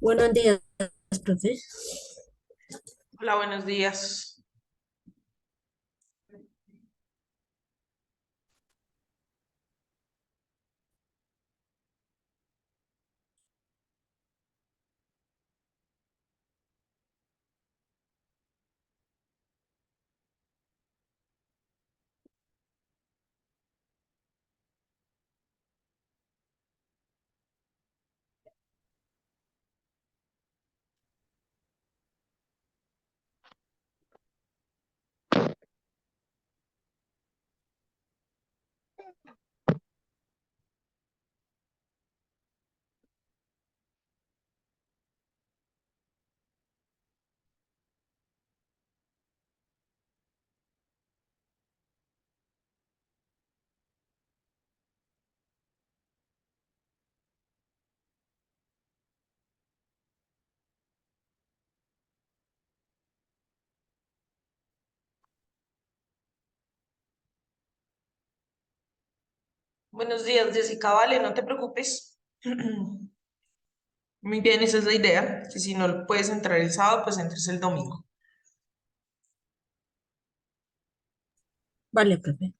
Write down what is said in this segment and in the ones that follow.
Buenos días, profe. Hola, buenos días. Buenos días, Jessica. Vale, no te preocupes. Muy bien, esa es la idea. Que si no puedes entrar el sábado, pues entres el domingo. Vale, profe.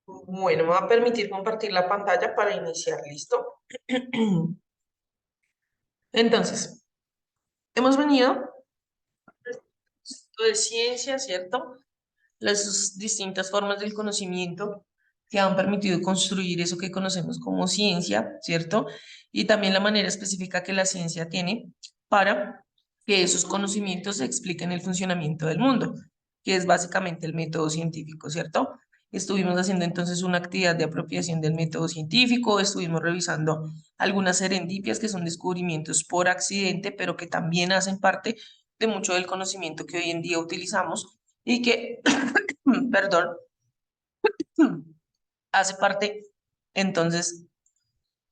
Bueno, me va a permitir compartir la pantalla para iniciar. ¿Listo? Entonces, hemos venido de ciencia, ¿cierto? Las distintas formas del conocimiento que han permitido construir eso que conocemos como ciencia, ¿cierto? Y también la manera específica que la ciencia tiene para que esos conocimientos expliquen el funcionamiento del mundo, que es básicamente el método científico, ¿cierto? Estuvimos haciendo entonces una actividad de apropiación del método científico, estuvimos revisando algunas serendipias que son descubrimientos por accidente, pero que también hacen parte de mucho del conocimiento que hoy en día utilizamos y que, perdón, hace parte entonces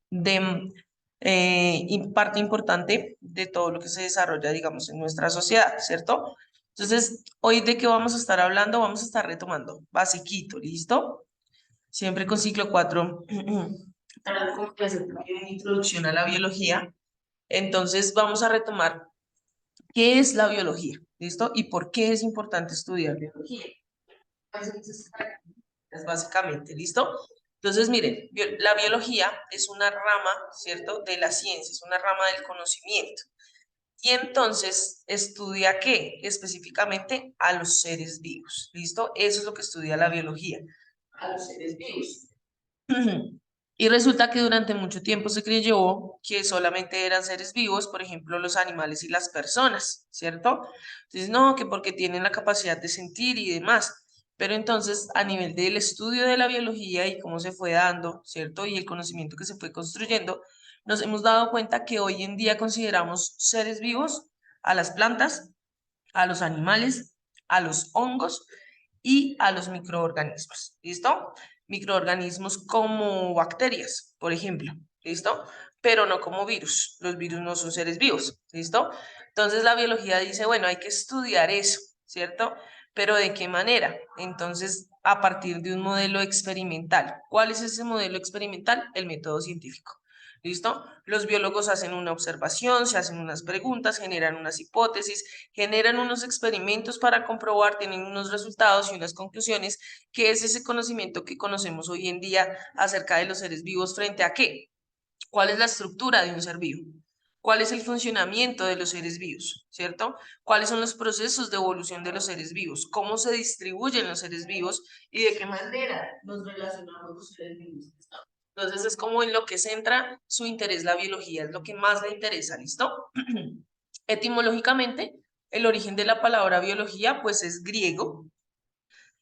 de parte importante de todo lo que se desarrolla, digamos, en nuestra sociedad, ¿cierto? Entonces, hoy de qué vamos a estar hablando, vamos a estar retomando basiquito, ¿listo? Siempre con ciclo 4 para como que hacer una introducción a la biología. Entonces, vamos a retomar qué es la biología, ¿listo? Y por qué es importante estudiar biología. Es básicamente, ¿listo? Entonces, miren, la biología es una rama, ¿cierto? De la ciencia, es una rama del conocimiento. Y entonces, ¿estudia qué? Específicamente a los seres vivos, ¿listo? Eso es lo que estudia la biología, a los seres vivos. Y resulta que durante mucho tiempo se creyó que solamente eran seres vivos, por ejemplo, los animales y las personas, ¿cierto? Entonces, no, que porque tienen la capacidad de sentir y demás. Pero entonces, a nivel del estudio de la biología y cómo se fue dando, ¿cierto? Y el conocimiento que se fue construyendo, nos hemos dado cuenta que hoy en día consideramos seres vivos a las plantas, a los animales, a los hongos y a los microorganismos. ¿Listo? Microorganismos como bacterias, por ejemplo. ¿Listo? Pero no como virus. Los virus no son seres vivos. ¿Listo? Entonces la biología dice, bueno, hay que estudiar eso, ¿cierto? Pero ¿de qué manera? Entonces, a partir de un modelo experimental. ¿Cuál es ese modelo experimental? El método científico. ¿Listo? Los biólogos hacen una observación, se hacen unas preguntas, generan unas hipótesis, generan unos experimentos para comprobar, tienen unos resultados y unas conclusiones, que es ese conocimiento que conocemos hoy en día acerca de los seres vivos frente a qué. ¿Cuál es la estructura de un ser vivo? ¿Cuál es el funcionamiento de los seres vivos? ¿Cierto? ¿Cuáles son los procesos de evolución de los seres vivos? ¿Cómo se distribuyen los seres vivos y de qué manera nos relacionamos con los seres vivos? Entonces es como en lo que centra su interés la biología, es lo que más le interesa, ¿listo? Etimológicamente, el origen de la palabra biología pues es griego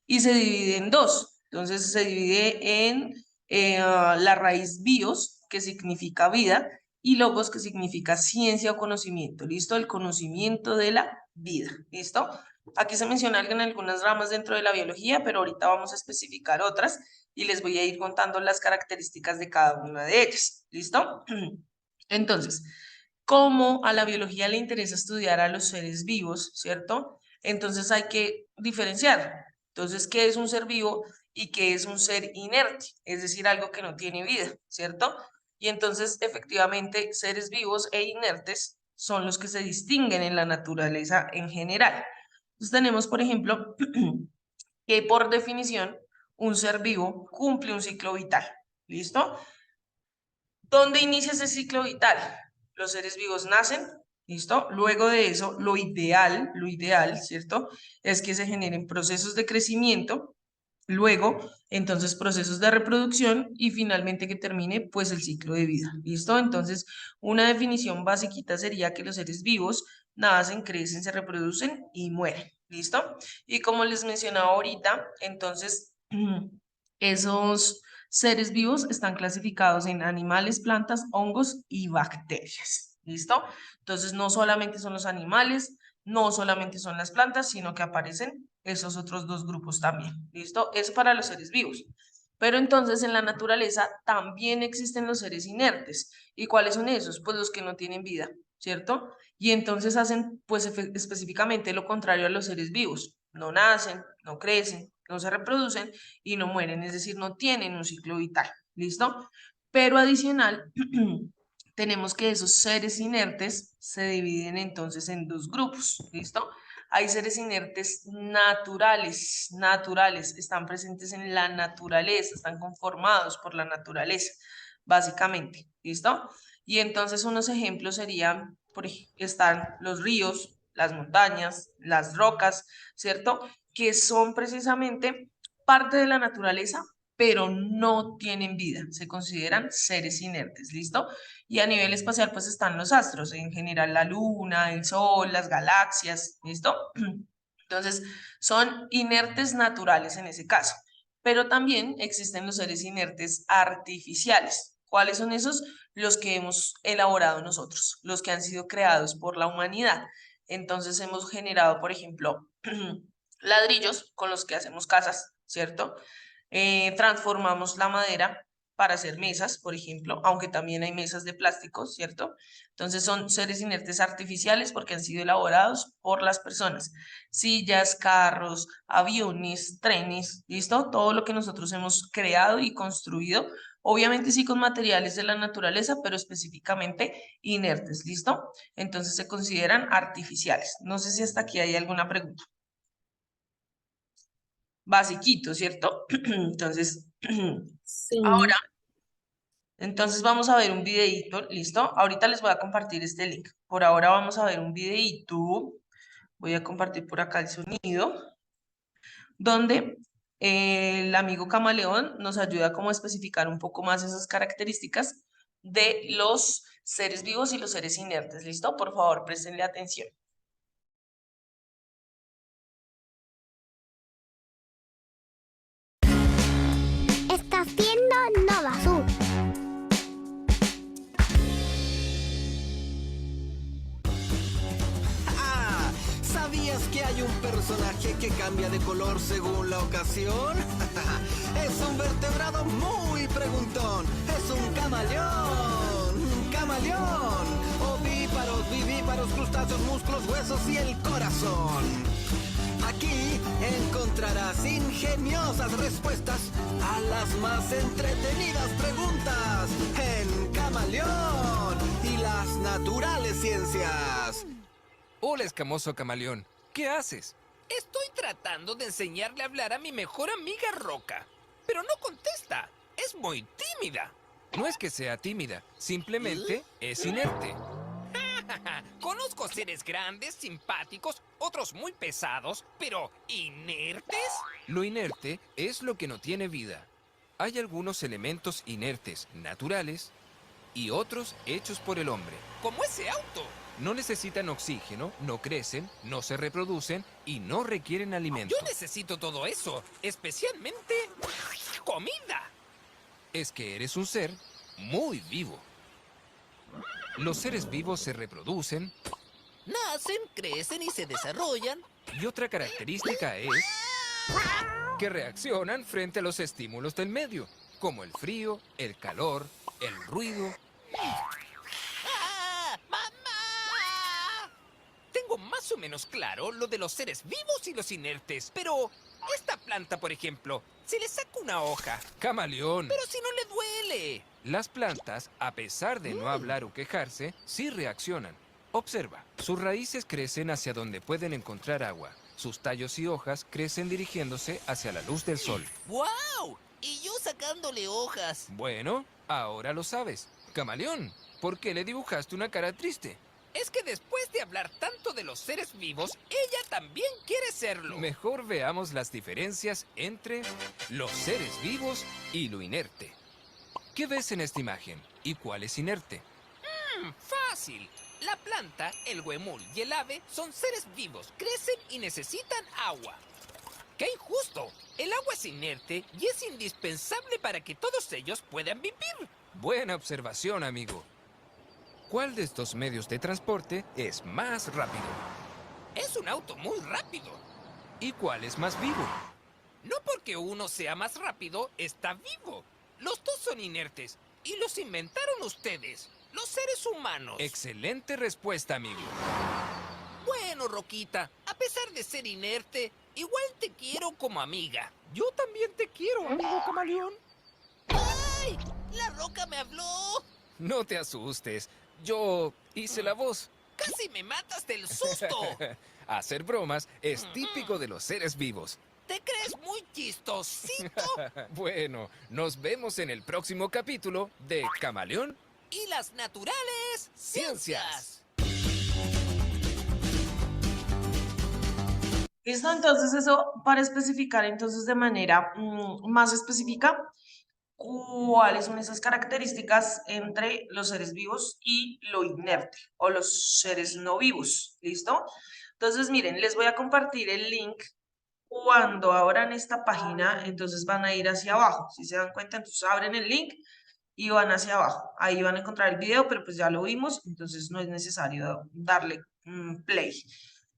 y se divide en dos. Entonces se divide en la raíz bios, que significa vida, y logos, que significa ciencia o conocimiento, ¿listo? El conocimiento de la vida, ¿listo? Aquí se mencionan algunas ramas dentro de la biología, pero ahorita vamos a especificar otras y les voy a ir contando las características de cada una de ellas, ¿listo? Entonces, como a la biología le interesa estudiar a los seres vivos, ¿cierto? Entonces hay que diferenciar. Entonces, ¿qué es un ser vivo y qué es un ser inerte? Es decir, algo que no tiene vida, ¿cierto? Y entonces, efectivamente, seres vivos e inertes son los que se distinguen en la naturaleza en general. Entonces tenemos, por ejemplo, que por definición un ser vivo cumple un ciclo vital. ¿Listo? ¿Dónde inicia ese ciclo vital? Los seres vivos nacen, ¿listo? Luego de eso, lo ideal, ¿cierto? Es que se generen procesos de crecimiento, luego, entonces, procesos de reproducción y finalmente que termine, pues, el ciclo de vida, ¿listo? Entonces, una definición basiquita sería que los seres vivos nacen, crecen, se reproducen y mueren, ¿listo? Y como les mencionaba ahorita, entonces, esos seres vivos están clasificados en animales, plantas, hongos y bacterias. ¿Listo? Entonces, no solamente son los animales, no solamente son las plantas, sino que aparecen esos otros dos grupos también. ¿Listo? Eso para los seres vivos. Pero entonces en la naturaleza también existen los seres inertes. ¿Y cuáles son esos? Pues los que no tienen vida, ¿cierto? Y entonces hacen pues específicamente lo contrario a los seres vivos. No nacen, no crecen, no se reproducen y no mueren, es decir, no tienen un ciclo vital, ¿listo? Pero adicional, tenemos que esos seres inertes se dividen entonces en dos grupos, ¿listo? Hay seres inertes naturales, están presentes en la naturaleza, están conformados por la naturaleza, básicamente, ¿listo? Y entonces unos ejemplos serían, están los ríos, las montañas, las rocas, ¿cierto? Que son precisamente parte de la naturaleza, pero no tienen vida, se consideran seres inertes, ¿listo? Y a nivel espacial pues están los astros, en general la luna, el sol, las galaxias, ¿listo? Entonces son inertes naturales en ese caso, pero también existen los seres inertes artificiales. ¿Cuáles son esos? Los que hemos elaborado nosotros, los que han sido creados por la humanidad. Entonces hemos generado, por ejemplo, ladrillos con los que hacemos casas, ¿cierto? Transformamos la madera para hacer mesas, por ejemplo, aunque también hay mesas de plástico, ¿cierto? Entonces son seres inertes artificiales porque han sido elaborados por las personas. Sillas, carros, aviones, trenes, ¿listo? Todo lo que nosotros hemos creado y construido, obviamente sí con materiales de la naturaleza, pero específicamente inertes, ¿listo? Entonces se consideran artificiales. No sé si hasta aquí hay alguna pregunta. Basiquito, ¿cierto? Entonces, Sí. ahora, entonces vamos a ver un videíto, ¿listo? Ahorita les voy a compartir este link. Por ahora vamos a ver un videíto. Voy a compartir por acá el sonido, donde el amigo Camaleón nos ayuda como a especificar un poco más esas características de los seres vivos y los seres inertes, ¿listo? Por favor, préstenle atención. Estás viendo Nova Sur. Ah, ¿sabías que hay un personaje que cambia de color según la ocasión? Es un vertebrado muy preguntón. Es un camaleón. Un camaleón. Ovíparos, vivíparos, crustáceos, músculos, huesos y el corazón. Aquí encontrarás ingeniosas respuestas a las más entretenidas preguntas en Camaleón y las naturales ciencias. Hola, escamoso camaleón. ¿Qué haces? Estoy tratando de enseñarle a hablar a mi mejor amiga Roca, pero no contesta. Es muy tímida. No es que sea tímida, simplemente es inerte. Conozco seres grandes, simpáticos, otros muy pesados, pero ¿inertes? Lo inerte es lo que no tiene vida. Hay algunos elementos inertes naturales y otros hechos por el hombre. Como ese auto. No necesitan oxígeno, no crecen, no se reproducen y no requieren alimento. Yo necesito todo eso, especialmente comida. Es que eres un ser muy vivo. Los seres vivos se reproducen Nacen, crecen y se desarrollan. y otra característica es que reaccionan frente a los estímulos del medio, como el frío, el calor, el ruido. ¡Ah! ¡Mamá! Tengo más o menos claro lo de los seres vivos y los inertes, pero esta planta, por ejemplo, se le saca una hoja, Camaleón. pero si no le duele. Las plantas, a pesar de no hablar o quejarse, sí reaccionan. Observa, sus raíces crecen hacia donde pueden encontrar agua. Sus tallos y hojas crecen dirigiéndose hacia la luz del sol. ¡Wow! Y yo sacándole hojas. Bueno, ahora lo sabes. Camaleón, ¿por qué le dibujaste una cara triste? Es que después de hablar tanto de los seres vivos, ella también quiere serlo. Mejor veamos las diferencias entre los seres vivos y lo inerte. ¿Qué ves en esta imagen? ¿Y cuál es inerte? Fácil. La planta, el huemul y el ave son seres vivos, crecen y necesitan agua. ¡Qué injusto! El agua es inerte y es indispensable para que todos ellos puedan vivir. Buena observación, amigo. ¿Cuál de estos medios de transporte es más rápido? Es un auto muy rápido. ¿Y cuál es más vivo? No porque uno sea más rápido, está vivo. Los dos son inertes y los inventaron ustedes, los seres humanos. Excelente respuesta, amigo. Bueno, Roquita, a pesar de ser inerte, igual te quiero como amiga. Yo también te quiero, amigo camaleón. ¡Ay! ¡La roca me habló! No te asustes. Yo hice la voz. ¡Casi me matas del susto! Hacer bromas es típico de los seres vivos. ¿Te crees muy chistosito? Bueno, nos vemos en el próximo capítulo de Camaleón. Y las naturales ciencias. ¿Listo? Entonces eso para especificar entonces de manera más específica cuáles son esas características entre los seres vivos y lo inerte o los seres no vivos. ¿Listo? Entonces miren, les voy a compartir el link. Cuando abran esta página, entonces van a ir hacia abajo. Si se dan cuenta, entonces abren el link y van hacia abajo. Ahí van a encontrar el video, pero pues ya lo vimos, entonces no es necesario darle play.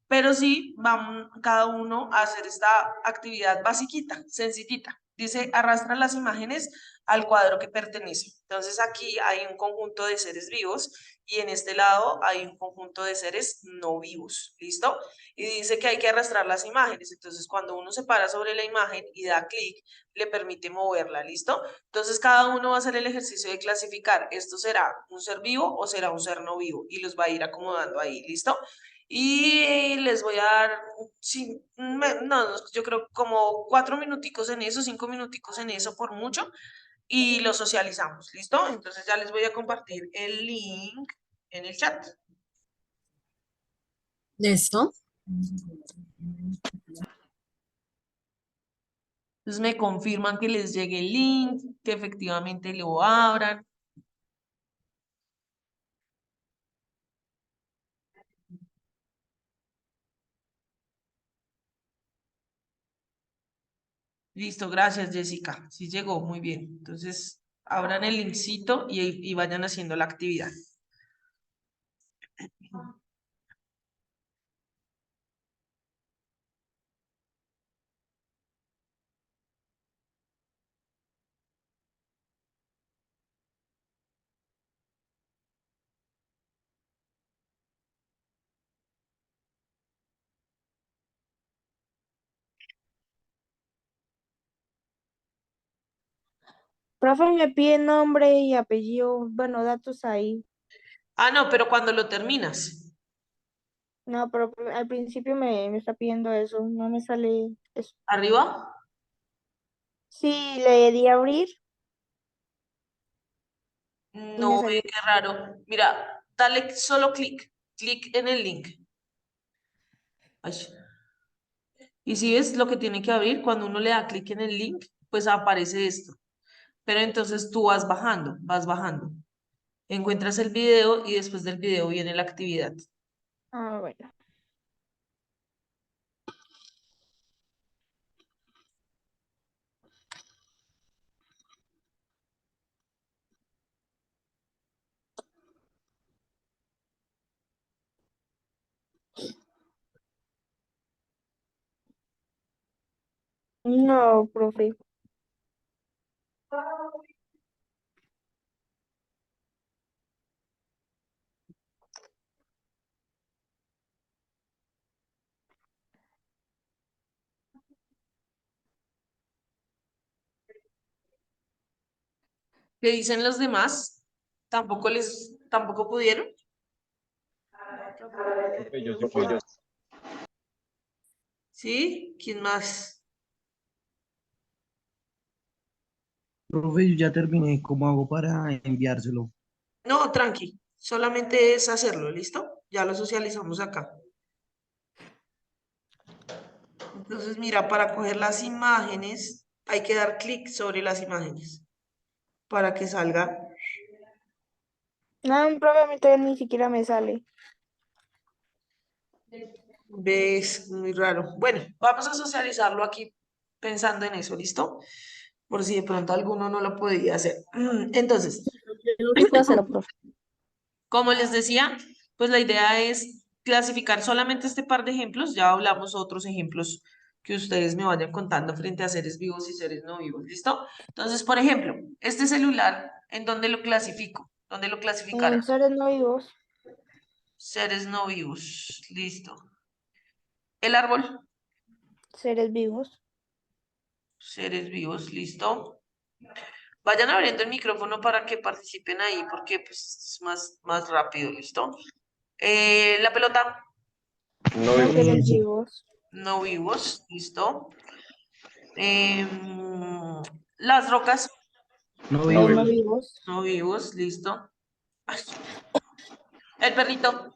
Pero sí, van cada uno a hacer esta actividad basiquita, sencillita. Dice, arrastra las imágenes al cuadro que pertenece. Entonces aquí hay un conjunto de seres vivos y en este lado hay un conjunto de seres no vivos. ¿Listo? Y dice que hay que arrastrar las imágenes. Entonces cuando uno se para sobre la imagen y da clic, le permite moverla. ¿Listo? Entonces cada uno va a hacer el ejercicio de clasificar, ¿esto será un ser vivo o será un ser no vivo? Y los va a ir acomodando ahí, ¿listo? Y les voy a dar, sí, no, yo creo como 4 minuticos en eso, 5 minuticos en eso por mucho, y lo socializamos, ¿listo? Entonces ya les voy a compartir el link en el chat. ¿Listo? Entonces me confirman que les llegue el link, que efectivamente lo abran. Listo, gracias Jessica. Sí llegó, muy bien. Entonces, abran el linkcito y vayan haciendo la actividad. Profe, me pide nombre y apellido, bueno, datos ahí. Ah, no, pero cuando lo terminas. No, pero al principio me está pidiendo eso, no me sale eso. ¿Arriba? Sí, le di a abrir y me No, salió. qué raro. Mira, dale solo clic en el link. Ay. Y si ves lo que tiene que abrir, cuando uno le da clic en el link, pues aparece esto. Pero entonces tú vas bajando, vas bajando. Encuentras el video y después del video viene la actividad. Ah, bueno. No, profe. ¿Qué dicen los demás? ¿Tampoco pudieron? Profe, yo sí puedo. ¿Sí? ¿Quién más? Profe, yo ya terminé. ¿Cómo hago para enviárselo? No, tranqui. Solamente es hacerlo, ¿listo? Ya lo socializamos acá. Entonces, mira, para coger las imágenes, hay que dar clic sobre las imágenes para que salga. No, profe, a mí todavía ni siquiera me sale. ¿Ves? Muy raro. Bueno, vamos a socializarlo aquí pensando en eso, ¿listo? Por si de pronto alguno no lo podía hacer. Entonces, Yo sí puedo hacerlo, profe. como les decía, pues la idea es clasificar solamente este par de ejemplos. Ya hablamos otros ejemplos que ustedes me vayan contando frente a seres vivos y seres no vivos, ¿listo? Entonces, por ejemplo, este celular, ¿en dónde lo clasifico? ¿Dónde lo clasificaron? En seres no vivos, Seres no vivos, listo. El árbol, seres vivos. seres vivos, listo. Vayan abriendo el micrófono para que participen ahí, porque pues es más rápido, ¿listo? La pelota, No No, vivo. seres vivos. no vivos, ¿listo? Em, las rocas, No No vivo. No vivo. vivos. no vivos, ¿listo? Ay, el perrito,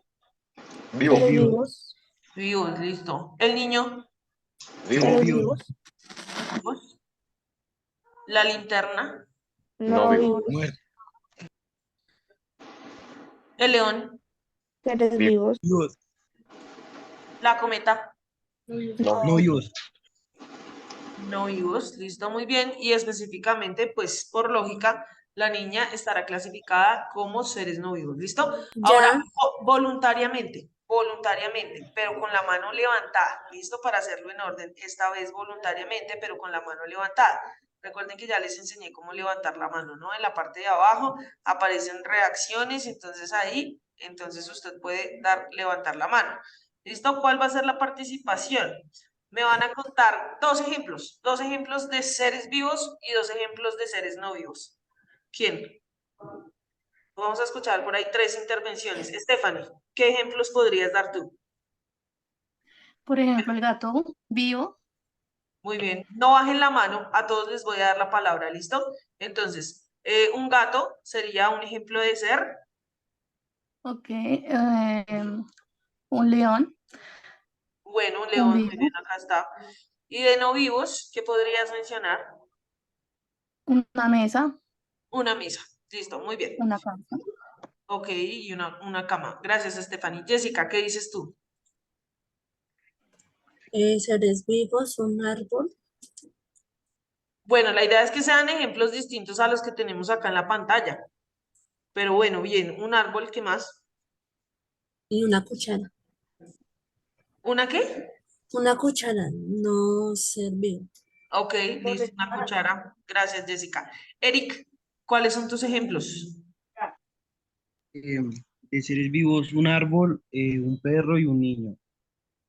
Vivo. Seres Vivo. vivos. vivos, ¿listo? El niño, Vivo. Seres Vivo. vivos. vivos. La linterna, No No vivo. vivos. Muerto. el león, Seres Vivo. vivos. Vivos. la cometa, No. No vivos. no vivos, listo, muy bien. Y específicamente, pues por lógica, la niña estará clasificada como seres no vivos, ¿listo? Ahora, Ya, voluntariamente, pero con la mano levantada, ¿listo? Para hacerlo en orden, esta vez voluntariamente, pero con la mano levantada. Recuerden que ya les enseñé cómo levantar la mano, ¿no? En la parte de abajo aparecen reacciones, entonces ahí, entonces usted puede levantar la mano. ¿Listo? ¿Cuál va a ser la participación? Me van a contar dos ejemplos de seres vivos y dos ejemplos de seres no vivos. ¿Quién? Vamos a escuchar por ahí tres intervenciones. Stephanie, ¿qué ejemplos podrías dar tú? Por ejemplo, el gato vivo. Muy bien, no bajen la mano, a todos les voy a dar la palabra, ¿listo? Entonces, un gato sería un ejemplo de ser. Ok. Un león. Bueno, un Un león, muy bien, vivo. acá está. Y de no vivos, ¿qué podrías mencionar? Una mesa. Una mesa, listo, muy bien. Una casa. Ok, y una cama. Gracias, Stephanie. Jessica, ¿qué dices tú? seres vivos, un árbol Bueno, la idea es que sean ejemplos distintos a los que tenemos acá en la pantalla. Pero bueno, bien, un árbol, ¿qué más? y una cuchara. ¿Una qué? Una cuchara, no ser vivo. Ok, listo, una cuchara. Gracias, Jessica. Eric, ¿cuáles son tus ejemplos? Eh, de seres vivos, un árbol, un perro y un niño.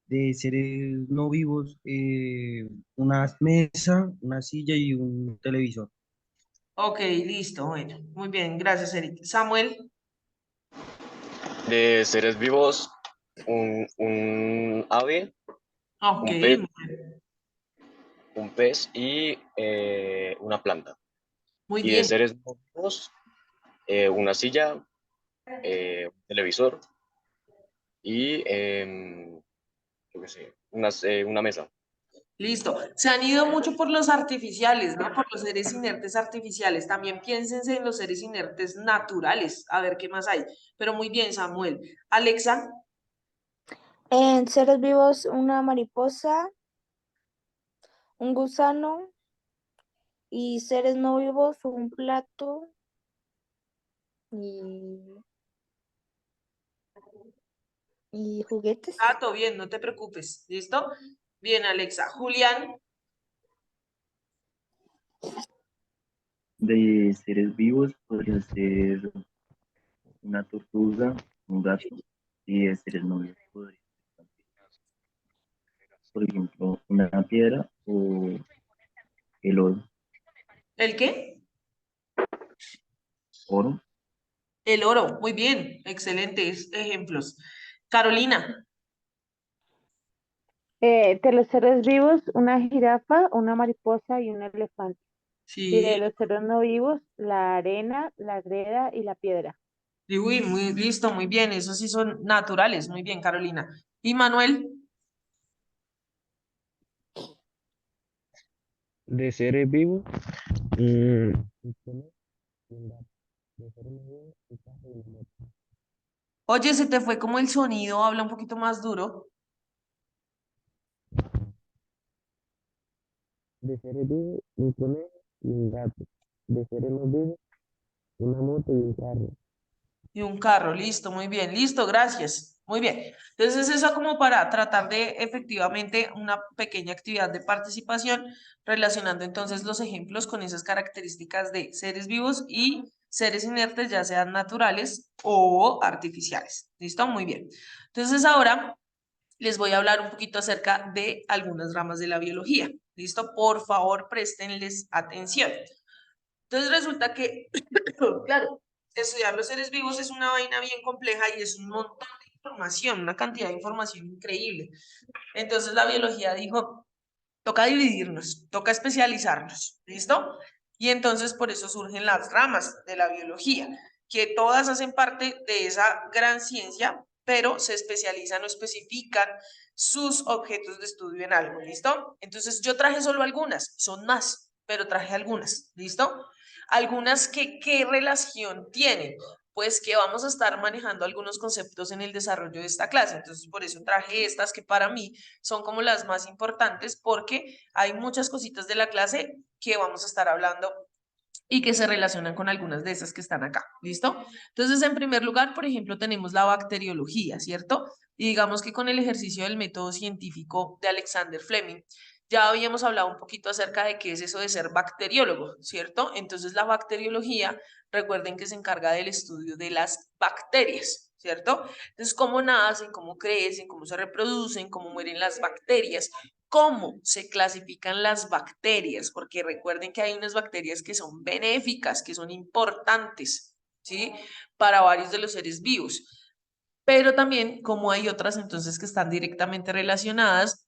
De seres no vivos, una mesa, una silla y un televisor. Ok, listo, bueno, muy bien, gracias, Eric. Samuel, De seres vivos, un ave, ok, un pez, muy bien. y una planta. Muy Y de bien. seres no vivos, una silla, un televisor y yo qué sé, una mesa. Listo. Se han ido mucho por los artificiales, ¿no? Por los seres inertes artificiales. También piénsense en los seres inertes naturales, a ver qué más hay. Pero muy bien, Samuel. Alexa, En seres vivos, una mariposa, un gusano y seres no vivos, un plato y, y juguetes. todo bien, no te preocupes. ¿Listo? Bien, Alexa. Julián, De seres vivos podría ser una tortuga, un gato, y de seres no vivos podría ser por ejemplo, una piedra o el oro. ¿El qué? Oro, El oro. Muy bien. Excelentes ejemplos. Carolina. De los seres vivos, una jirafa, una mariposa y un elefante. Y de Sí. los seres no vivos, la arena, la greda y la piedra. Y uy, muy listo, muy bien. Esos sí son naturales. Muy bien, Carolina. ¿Y Manuel? De seres vivos, mm, Oye, se te fue como el sonido. Habla un poquito más duro. de seres vivos, un conejo y un gato. De seres no vivos, una moto y un carro. Y un carro, listo, muy bien, listo, gracias. Muy bien. Entonces, eso como para tratar de efectivamente una pequeña actividad de participación, relacionando entonces los ejemplos con esas características de seres vivos y seres inertes, ya sean naturales o artificiales. ¿Listo? Muy bien. Entonces, ahora les voy a hablar un poquito acerca de algunas ramas de la biología. ¿Listo? Por favor, préstenles atención. Entonces resulta que, claro, estudiar los seres vivos es una vaina bien compleja y es un montón de información, una cantidad de información increíble. Entonces la biología dijo, toca dividirnos, toca especializarnos, ¿listo? Y entonces por eso surgen las ramas de la biología, que todas hacen parte de esa gran ciencia, pero se especializan o especifican sus objetos de estudio en algo, ¿listo? Entonces yo traje solo algunas, son más, pero traje algunas, ¿listo? Algunas que, ¿qué relación tienen? Pues que vamos a estar manejando algunos conceptos en el desarrollo de esta clase. Entonces, por eso traje estas que para mí son como las más importantes porque hay muchas cositas de la clase que vamos a estar hablando y que se relacionan con algunas de esas que están acá, ¿listo? Entonces, en primer lugar, por ejemplo, tenemos la bacteriología, ¿cierto? Y digamos que con el ejercicio del método científico de Alexander Fleming, ya habíamos hablado un poquito acerca de qué es eso de ser bacteriólogo, ¿cierto? Entonces, la bacteriología, recuerden que se encarga del estudio de las bacterias, ¿cierto? Entonces, cómo nacen, cómo crecen, cómo se reproducen, cómo mueren las bacterias, cómo se clasifican las bacterias, porque recuerden que hay unas bacterias que son benéficas, que son importantes, ¿sí? Para varios de los seres vivos, pero también como hay otras entonces que están directamente relacionadas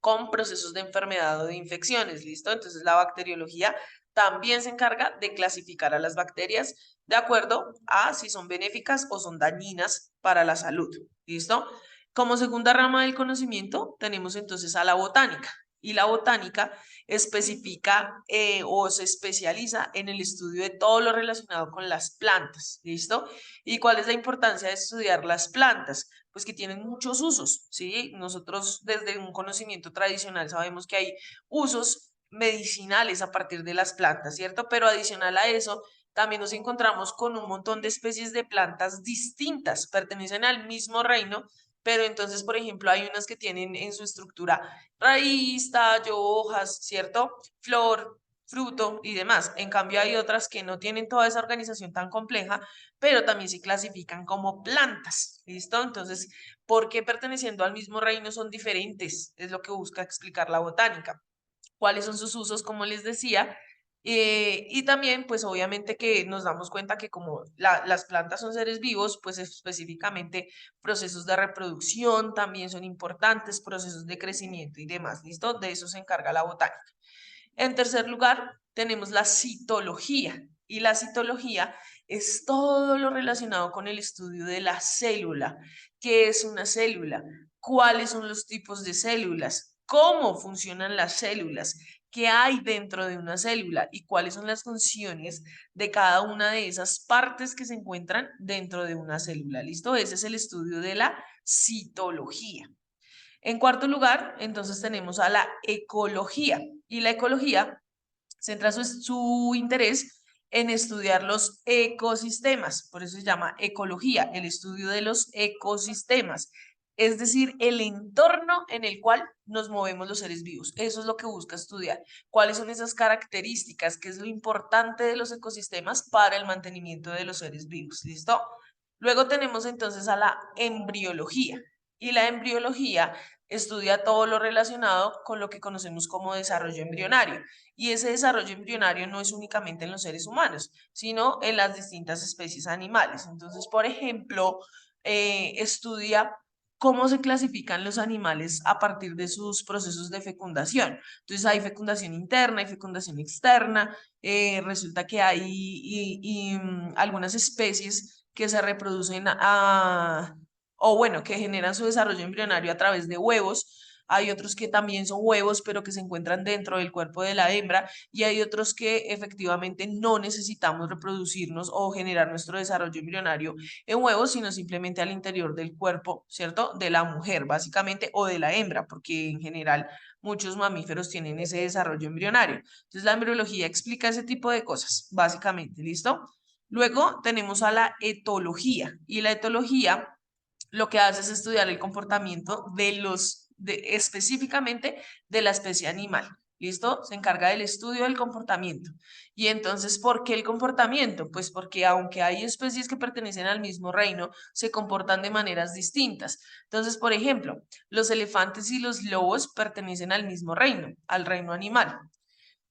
con procesos de enfermedad o de infecciones, ¿listo? Entonces la bacteriología también se encarga de clasificar a las bacterias de acuerdo a si son benéficas o son dañinas para la salud, ¿listo? Como segunda rama del conocimiento tenemos entonces a la botánica y la botánica especifica o se especializa en el estudio de todo lo relacionado con las plantas, ¿listo? ¿Y cuál es la importancia de estudiar las plantas? Pues que tienen muchos usos, ¿sí? Nosotros desde un conocimiento tradicional sabemos que hay usos medicinales a partir de las plantas, ¿cierto? Pero adicional a eso, también nos encontramos con un montón de especies de plantas distintas, pertenecen al mismo reino, pero entonces, por ejemplo, hay unas que tienen en su estructura raíz, tallo, hojas, ¿cierto? Flor, fruto y demás. En cambio, hay otras que no tienen toda esa organización tan compleja, pero también se clasifican como plantas, ¿listo? Entonces, ¿por qué perteneciendo al mismo reino son diferentes? Es lo que busca explicar la botánica. ¿Cuáles son sus usos, como les decía? Y también, pues obviamente que nos damos cuenta que como las plantas son seres vivos, pues específicamente procesos de reproducción también son importantes, procesos de crecimiento y demás, ¿listo? De eso se encarga la botánica. En tercer lugar, tenemos la citología. Y la citología es todo lo relacionado con el estudio de la célula. ¿Qué es una célula? ¿Cuáles son los tipos de células? ¿Cómo funcionan las células? ¿Qué hay dentro de una célula? ¿Y cuáles son las funciones de cada una de esas partes que se encuentran dentro de una célula? ¿Listo? Ese es el estudio de la citología. En cuarto lugar, entonces tenemos a la ecología. Y la ecología centra su interés en estudiar los ecosistemas. Por eso se llama ecología, el estudio de los ecosistemas. es decir, el entorno en el cual nos movemos los seres vivos. Eso es lo que busca estudiar. ¿Cuáles son esas características? ¿Qué es lo importante de los ecosistemas para el mantenimiento de los seres vivos? ¿Listo? Luego tenemos entonces a la embriología. Y la embriología estudia todo lo relacionado con lo que conocemos como desarrollo embrionario. Y ese desarrollo embrionario no es únicamente en los seres humanos, sino en las distintas especies animales. Entonces, por ejemplo, estudia cómo se clasifican los animales a partir de sus procesos de fecundación. Entonces hay fecundación interna, hay fecundación externa, resulta que hay algunas especies que se reproducen o bueno, que generan su desarrollo embrionario a través de huevos. Hay otros que también son huevos, pero que se encuentran dentro del cuerpo de la hembra, y hay otros que efectivamente no necesitamos reproducirnos o generar nuestro desarrollo embrionario en huevos, sino simplemente al interior del cuerpo, ¿cierto? De la mujer, básicamente, o de la hembra, porque en general muchos mamíferos tienen ese desarrollo embrionario. Entonces, la embriología explica ese tipo de cosas, básicamente, ¿listo? Luego tenemos a la etología, y la etología lo que hace es estudiar el comportamiento específicamente de la especie animal. ¿Listo? Se encarga del estudio del comportamiento. Y entonces, ¿por qué el comportamiento? Pues porque aunque hay especies que pertenecen al mismo reino, se comportan de maneras distintas. Entonces, por ejemplo, los elefantes y los lobos pertenecen al mismo reino, al reino animal.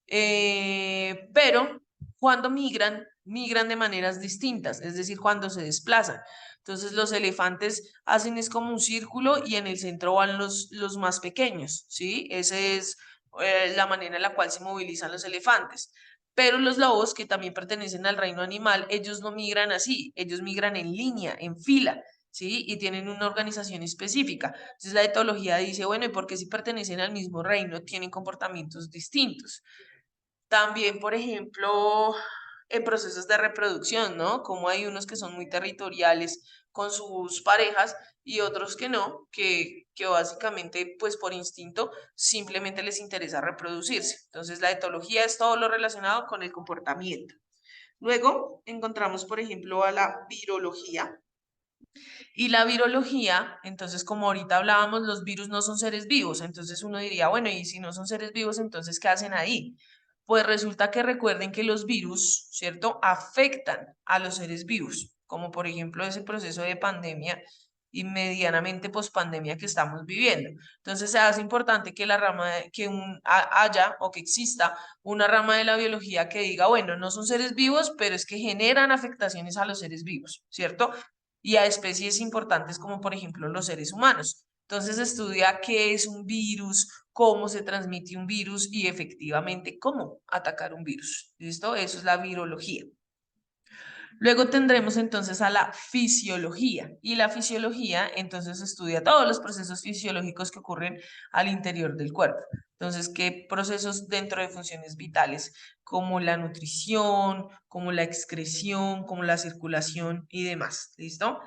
Pero cuando migran de maneras distintas, es decir, cuando se desplazan. Entonces los elefantes hacen es como un círculo y en el centro van los más pequeños, ¿sí? Esa es la manera en la cual se movilizan los elefantes. Pero los lobos, que también pertenecen al reino animal, ellos no migran así, ellos migran en línea, en fila, ¿sí? Y tienen una organización específica. Entonces la etología dice, bueno, ¿y por qué si pertenecen al mismo reino tienen comportamientos distintos? También, por ejemplo, en procesos de reproducción, ¿no? Como hay unos que son muy territoriales con sus parejas y otros que no, que básicamente, pues por instinto, simplemente les interesa reproducirse. Entonces, la etología es todo lo relacionado con el comportamiento. Luego encontramos, por ejemplo, a la virología. Y la virología, entonces, como ahorita hablábamos, los virus no son seres vivos. Entonces uno diría, bueno, y si no son seres vivos, entonces, ¿qué hacen ahí? Pues resulta que recuerden que los virus, ¿cierto?, afectan a los seres vivos, como por ejemplo ese proceso de pandemia y medianamente pospandemia que estamos viviendo. Entonces se hace importante que la rama, haya o que exista una rama de la biología que diga, bueno, no son seres vivos, pero es que generan afectaciones a los seres vivos, ¿cierto? Y a especies importantes como por ejemplo los seres humanos. Entonces estudia qué es un virus, cómo se transmite un virus y efectivamente cómo atacar un virus. ¿Listo? Eso es la virología. Luego tendremos entonces a la fisiología, y la fisiología entonces estudia todos los procesos fisiológicos que ocurren al interior del cuerpo. Entonces, ¿qué procesos dentro de funciones vitales como la nutrición, como la excreción, como la circulación y demás? ¿Listo?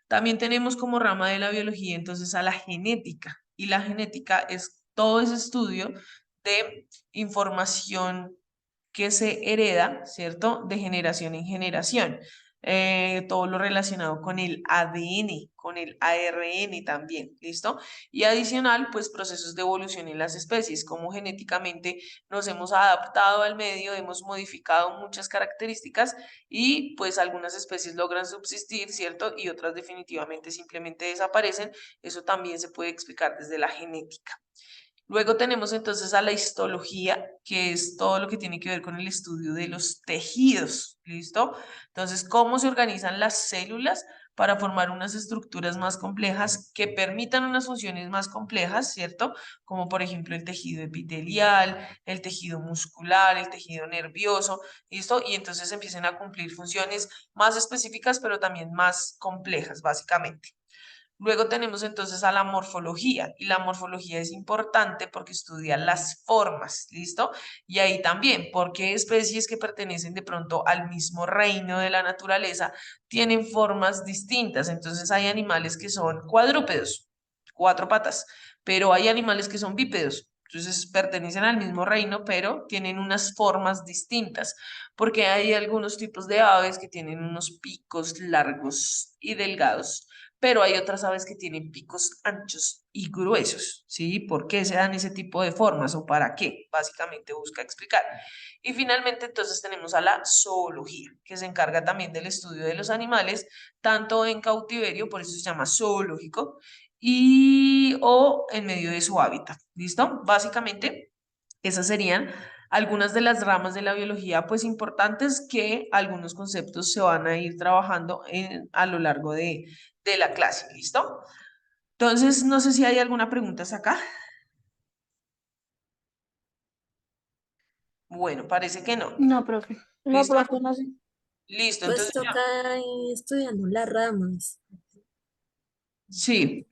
También tenemos como rama de la biología entonces a la genética, y la genética es todo ese estudio de información que se hereda, ¿cierto? De generación en generación. Todo lo relacionado con el ADN, con el ARN también, ¿listo? Y adicional, pues procesos de evolución en las especies, como genéticamente nos hemos adaptado al medio, hemos modificado muchas características y pues algunas especies logran subsistir, ¿cierto? Y otras definitivamente simplemente desaparecen. Eso también se puede explicar desde la genética. Luego tenemos entonces a la histología, que es todo lo que tiene que ver con el estudio de los tejidos, ¿listo? Entonces, cómo se organizan las células para formar unas estructuras más complejas que permitan unas funciones más complejas, ¿cierto? Como por ejemplo el tejido epitelial, el tejido muscular, el tejido nervioso, ¿listo? Y entonces empiezan a cumplir funciones más específicas, pero también más complejas, básicamente. Luego tenemos entonces a la morfología, y la morfología es importante porque estudia las formas, ¿listo? Y ahí también, porque especies que pertenecen de pronto al mismo reino de la naturaleza tienen formas distintas. Entonces hay animales que son cuadrúpedos, 4 patas, pero hay animales que son bípedos. Entonces pertenecen al mismo reino, pero tienen unas formas distintas, porque hay algunos tipos de aves que tienen unos picos largos y delgados, pero hay otras aves que tienen picos anchos y gruesos, ¿sí? ¿Por qué se dan ese tipo de formas o para qué? Básicamente busca explicar. Y finalmente entonces tenemos a la zoología, que se encarga también del estudio de los animales, tanto en cautiverio, por eso se llama zoológico, y o en medio de su hábitat, ¿listo? Básicamente, esas serían algunas de las ramas de la biología, pues importantes que algunos conceptos se van a ir trabajando a lo largo de la clase, ¿listo? Entonces, no sé si hay alguna pregunta hasta acá. Bueno, parece que no. No, profe. No, ¿Listo? profe, no sé. Listo, Pues entonces toca ir estudiando las ramas. sí.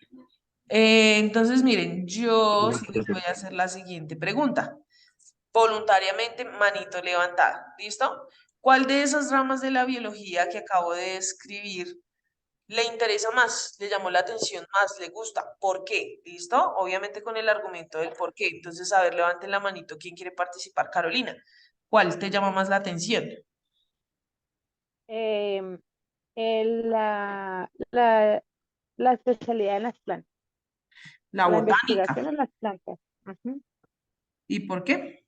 Entonces, miren, yo No, sí les profe. voy a hacer la siguiente pregunta. Voluntariamente, manito levantada. ¿Listo? ¿Cuál de esas ramas de la biología que acabo de describir le interesa más, le llamó la atención más, le gusta? ¿Por qué? ¿Listo? Obviamente con el argumento del por qué. Entonces, a ver, levanten la manito. ¿Quién quiere participar? Carolina, ¿cuál te llama más la atención? Em, la especialidad en las plantas, La la botánica. investigación en las plantas. Ujú. ¿Y por qué?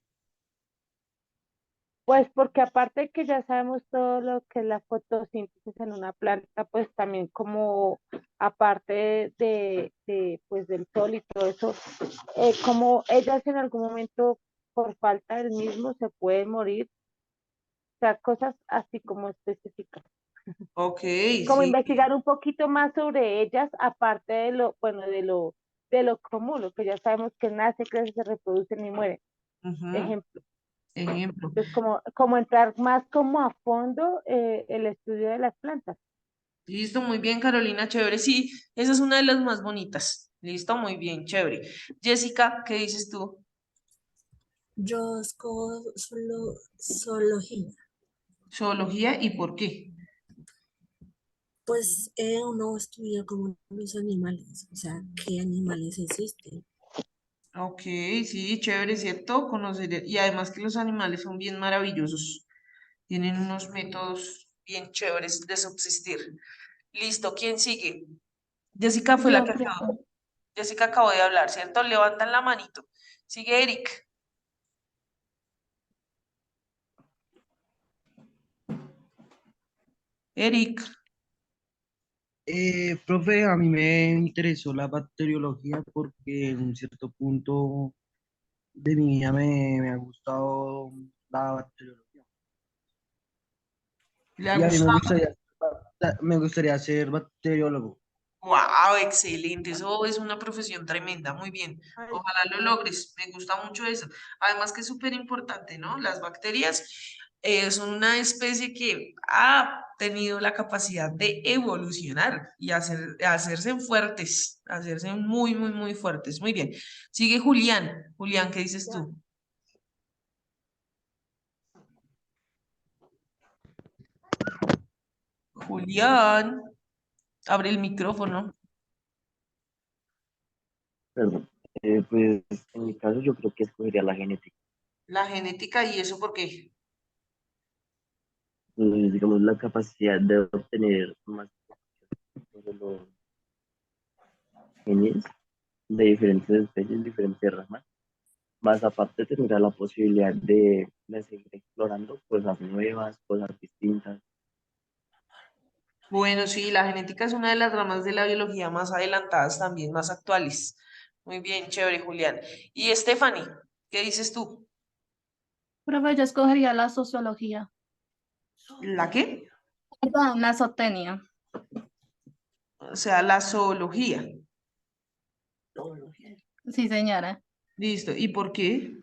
Pues porque aparte de que ya sabemos todo lo que es la fotosíntesis en una planta, pues también como aparte pues del sol y todo eso, como ellas en algún momento por falta del mismo se pueden morir, o sea, cosas así como específicas. Ok, Como sí. investigar un poquito más sobre ellas, aparte de lo, bueno, de lo común, lo que ya sabemos que nace, crece, se reproducen y mueren. Ujú. Ejemplo. Ejemplo. Entonces, como entrar más como a fondo el estudio de las plantas. Listo, muy bien, Carolina, chévere. Sí, esa es una de las más bonitas. Listo, muy bien, chévere. Jessica, ¿qué dices tú? Yo escojo solo zoología. Zoología, ¿y por qué? Pues uno estudia como los animales, o sea, qué animales existen. Ok, sí, chévere, ¿cierto? Conocer, y además que los animales son bien maravillosos. Tienen unos métodos bien chéveres de subsistir. Listo, ¿quién sigue? Jessica fue la Yo, que profe. acabó. Jessica acabó de hablar, ¿cierto? Levantan la manito. Sigue Eric. Eric. Profe, a mí me interesó la bacteriología porque en un cierto punto de mi vida me ha gustado la bacteriología. ¿Le ha Y a mí gustado? me gustaría ser bacteriólogo. Wow, excelente. Eso es una profesión tremenda. Muy bien. Ojalá lo logres. Me gusta mucho eso. Además que es súper importante, ¿no? Las bacterias son una especie que ha tenido la capacidad de evolucionar y hacerse fuertes, hacerse muy, muy, muy fuertes. Muy bien. Sigue Julián. Julián, ¿qué dices tú? Julián, abre el micrófono. Perdón. Pues en mi caso yo creo que escogería la genética. La genética y eso porque Digamos, la capacidad de obtener más sobre los genes de diferentes especies, diferentes ramas. Más aparte tendrá la posibilidad de seguir explorando cosas nuevas, cosas distintas. bueno, sí, la genética es una de las ramas de la biología más adelantadas también, más actuales. Muy bien, chévere, Julián. Y Stephanie, ¿qué dices tú? Profe, yo escogería la sociología. ¿La qué? Perdón, la zootecnia. O sea, la zoología. Sí, señora. Listo. ¿Y por qué?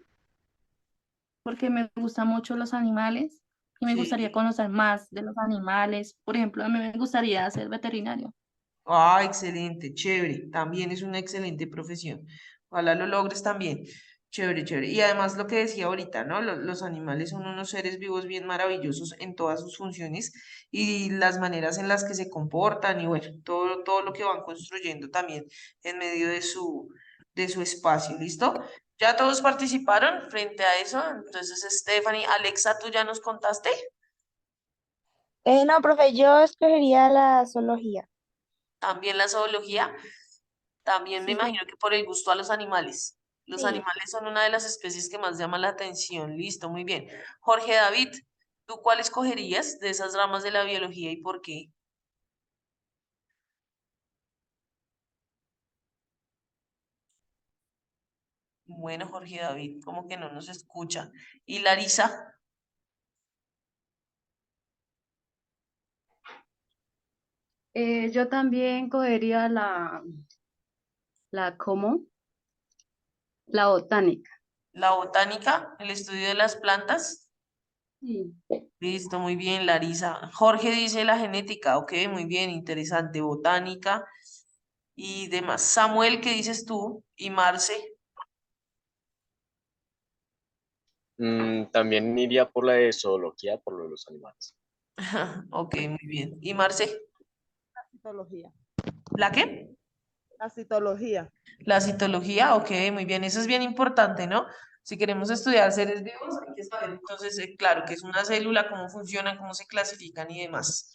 Porque me gustan mucho los animales y me gustaría Sí. conocer más de los animales. Por ejemplo, a mí me gustaría ser veterinario. Ah, excelente, chévere. También es una excelente profesión. Ojalá lo logres también. Chévere, chévere. Y además lo que decía ahorita, ¿no? Los animales son unos seres vivos bien maravillosos en todas sus funciones y las maneras en las que se comportan y bueno, todo lo que van construyendo también en medio de su espacio. ¿Listo? ¿Ya todos participaron frente a eso? Entonces, Stephanie, Alexa, ¿tú ya nos contaste? No, profe, yo escogería la zoología. También la zoología, también me Sí, imagino que por el gusto a los animales. Los sí. animales son una de las especies que más llama la atención. Listo, muy bien. Jorge David, ¿tú cuál escogerías de esas ramas de la biología y por qué? Bueno, Jorge David, como que no nos escucha. ¿Y Larisa? Yo también cogería ¿cómo? La botánica. ¿La botánica? ¿El estudio de las plantas? Sí. Listo, muy bien, Larisa. Jorge dice la genética, ok, muy bien, interesante. Botánica y demás. Samuel, ¿qué dices tú? Y Marce. También iría por la de zoología, por lo de los animales. Ok, muy bien. ¿Y Marce? Citología. ¿La qué? La citología. La citología, ok, muy bien. Eso es bien importante, ¿no? Si queremos estudiar seres vivos, hay que saber entonces, claro, qué es una célula, cómo funcionan, cómo se clasifican y demás.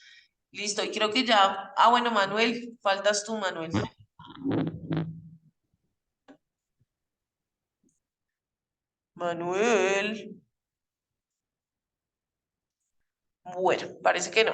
Listo, y creo que ya. Ah, bueno, Manuel, faltas tú, Manuel. Manuel. Bueno, parece que no.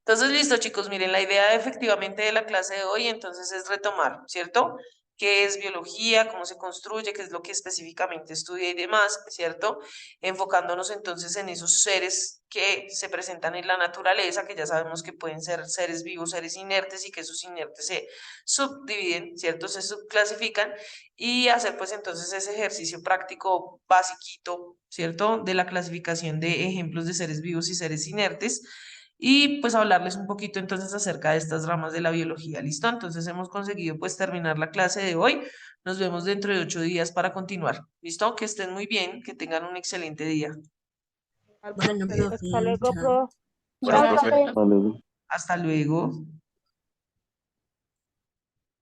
Entonces, listo, chicos, miren, la idea efectivamente de la clase de hoy entonces es retomar, ¿cierto? ¿Qué es biología? ¿Cómo se construye? ¿Qué es lo que específicamente estudia y demás? ¿Cierto? Enfocándonos entonces en esos seres que se presentan en la naturaleza, que ya sabemos que pueden ser seres vivos, seres inertes y que esos inertes se subdividen, ¿cierto? Se subclasifican y hacer pues entonces ese ejercicio práctico basiquito, ¿cierto? De la clasificación de ejemplos de seres vivos y seres inertes y pues hablarles un poquito entonces acerca de estas ramas de la biología, ¿listo? Entonces hemos conseguido pues terminar la clase de hoy. Nos vemos dentro de 8 días para continuar, ¿listo? Que estén muy bien, que tengan un excelente día. Bueno, profe, Hasta luego, chao. profe. Bueno, Chao, profe. profe. Hasta luego. Hasta luego.